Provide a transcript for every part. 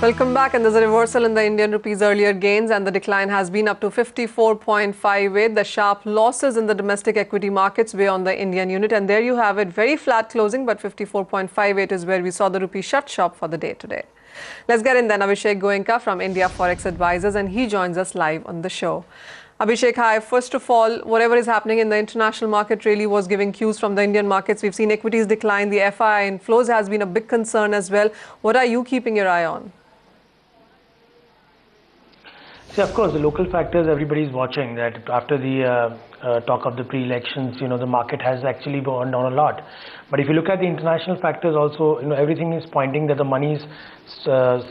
Welcome back, and there's a reversal in the Indian rupee's earlier gains, and the decline has been up to 54.58. The sharp losses in the domestic equity markets weigh on the Indian unit, and there you have it, very flat closing, but 54.58 is where we saw the rupee shut shop for the day today. Let's get in then. Abhishek Goenka from India Forex Advisors, and he joins us live on the show. Abhishek, hi. First of all, whatever is happening in the international market really was giving cues from the Indian markets. We've seen equities decline. The FII inflows has been a big concern as well. What are you keeping your eye on? See, of course, the local factors everybody is watching. That after the talk of the pre-elections, the market has actually gone down a lot. But if you look at the international factors also, everything is pointing that the money is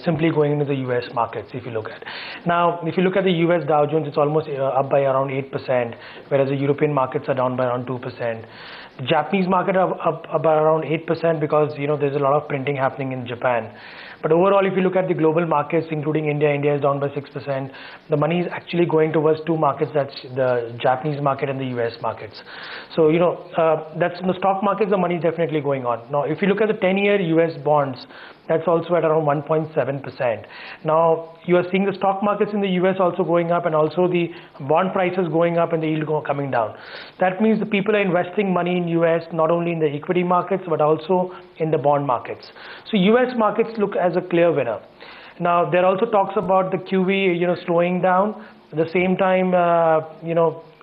simply going into the U.S. markets. If you look at now, if you look at the U.S. Dow Jones, it's almost up by around 8%, whereas the European markets are down by around 2%. The Japanese market are up by around 8% because there's a lot of printing happening in Japan. But overall, if you look at the global markets, including India, India is down by 6%. The money is actually going towards two markets, that's the Japanese market and the US markets. So, that's in the stock markets, the money is definitely going on. Now, if you look at the 10-year US bonds, that's also at around 1.7%. Now, you are seeing the stock markets in the US also going up, and also the bond prices going up and the yield coming down. That means the people are investing money in US, not only in the equity markets, but also in the bond markets. So US markets look as a clear winner. Now, there also talks about the QE, slowing down. At the same time,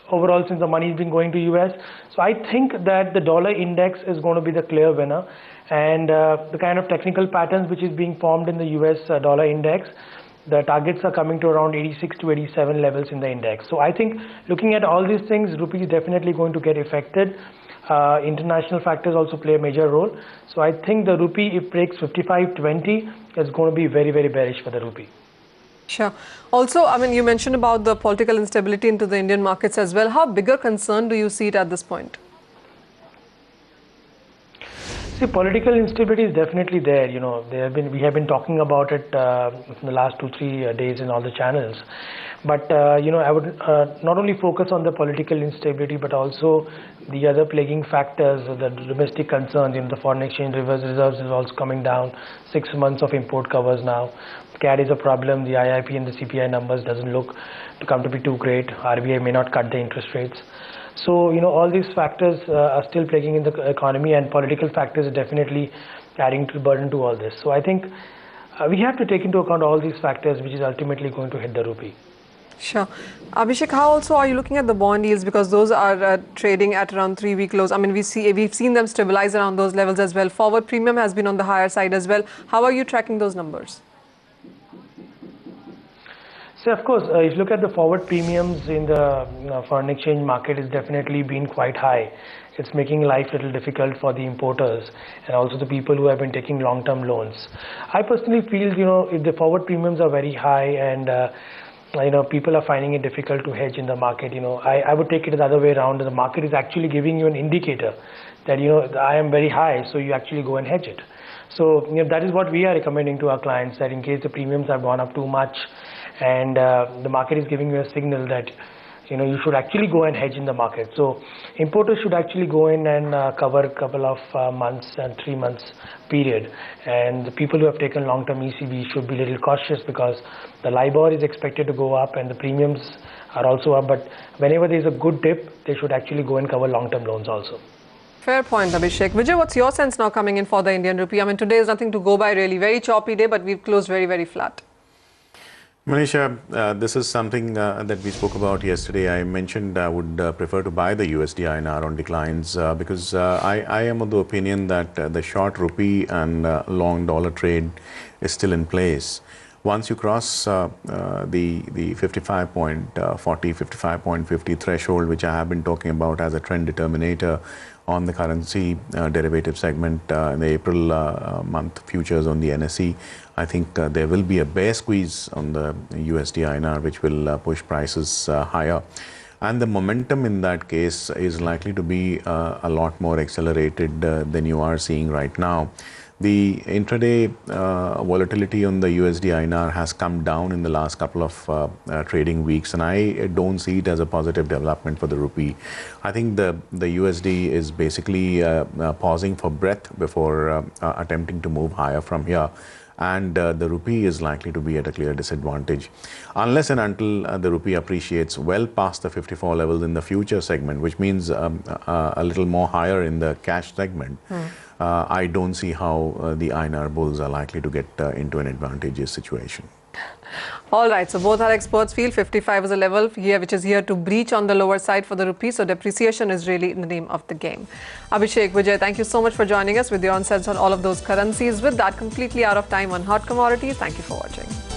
overall, since the money has been going to US. So I think that the dollar index is going to be the clear winner. And the kind of technical patterns which is being formed in the US dollar index, the targets are coming to around 86 to 87 levels in the index. So I think looking at all these things, rupee is definitely going to get affected. International factors also play a major role. So I think the rupee, if it breaks 55.20, is going to be very, very bearish for the rupee. Sure. Also, you mentioned about the political instability into the Indian markets as well. How big a concern do you see it at this point? See, political instability is definitely there. We have been talking about it in the last 2-3 days in all the channels. But I would not only focus on the political instability, but also the other plaguing factors, the domestic concerns. The foreign exchange reserves is also coming down. 6 months of import covers now. CAD is a problem. The IIP and the CPI numbers doesn't look to come to be too great. RBI may not cut the interest rates. So, all these factors are still plaguing in the economy, and political factors are definitely adding to the burden to all this. So I think we have to take into account all these factors, which is ultimately going to hit the rupee. Sure. Abhishek, how also are you looking at the bond yields, because those are trading at around 3-week lows? We've seen them stabilize around those levels as well. Forward premium has been on the higher side as well. How are you tracking those numbers? So of course, if you look at the forward premiums in the foreign exchange market, it's definitely been quite high. It's making life a little difficult for the importers and also the people who have been taking long-term loans. I personally feel, if the forward premiums are very high and people are finding it difficult to hedge in the market, I would take it the other way around. The market is actually giving you an indicator that, I am very high, so you actually go and hedge it. So that is what we are recommending to our clients, that in case the premiums have gone up too much, and the market is giving you a signal that you should actually go and hedge in the market. So importers should actually go in and cover a couple of months and 3 months period, and the people who have taken long-term ECB should be a little cautious, because the LIBOR is expected to go up and the premiums are also up. But whenever there is a good dip, they should actually go and cover long-term loans also. Fair point, Abhishek. Vijay, what's your sense now coming in for the Indian rupee? Today is nothing to go by really. Very choppy day, but we've closed very, very flat. Manisha, this is something that we spoke about yesterday. I mentioned I would prefer to buy the USD INR on declines because I am of the opinion that the short rupee and long dollar trade is still in place. Once you cross the 55.40, 55.50 threshold, which I have been talking about as a trend determinator on the currency derivative segment in the April month futures on the NSE, I think there will be a bear squeeze on the USD INR, which will push prices higher. And the momentum in that case is likely to be a lot more accelerated than you are seeing right now. The intraday volatility on the USD INR has come down in the last couple of trading weeks, and I don't see it as a positive development for the rupee. I think the USD is basically pausing for breath before attempting to move higher from here. and the rupee is likely to be at a clear disadvantage. Unless and until the rupee appreciates well past the 54 levels in the future segment, which means a little more higher in the cash segment, I don't see how the INR bulls are likely to get into an advantageous situation. All right, so both our experts feel 55 is a level here which is here to breach on the lower side for the rupee, so depreciation is really in the name of the game. Abhishek, Vijay, thank you so much for joining us with your insights on all of those currencies. With that, completely out of time on hot commodities. Thank you for watching.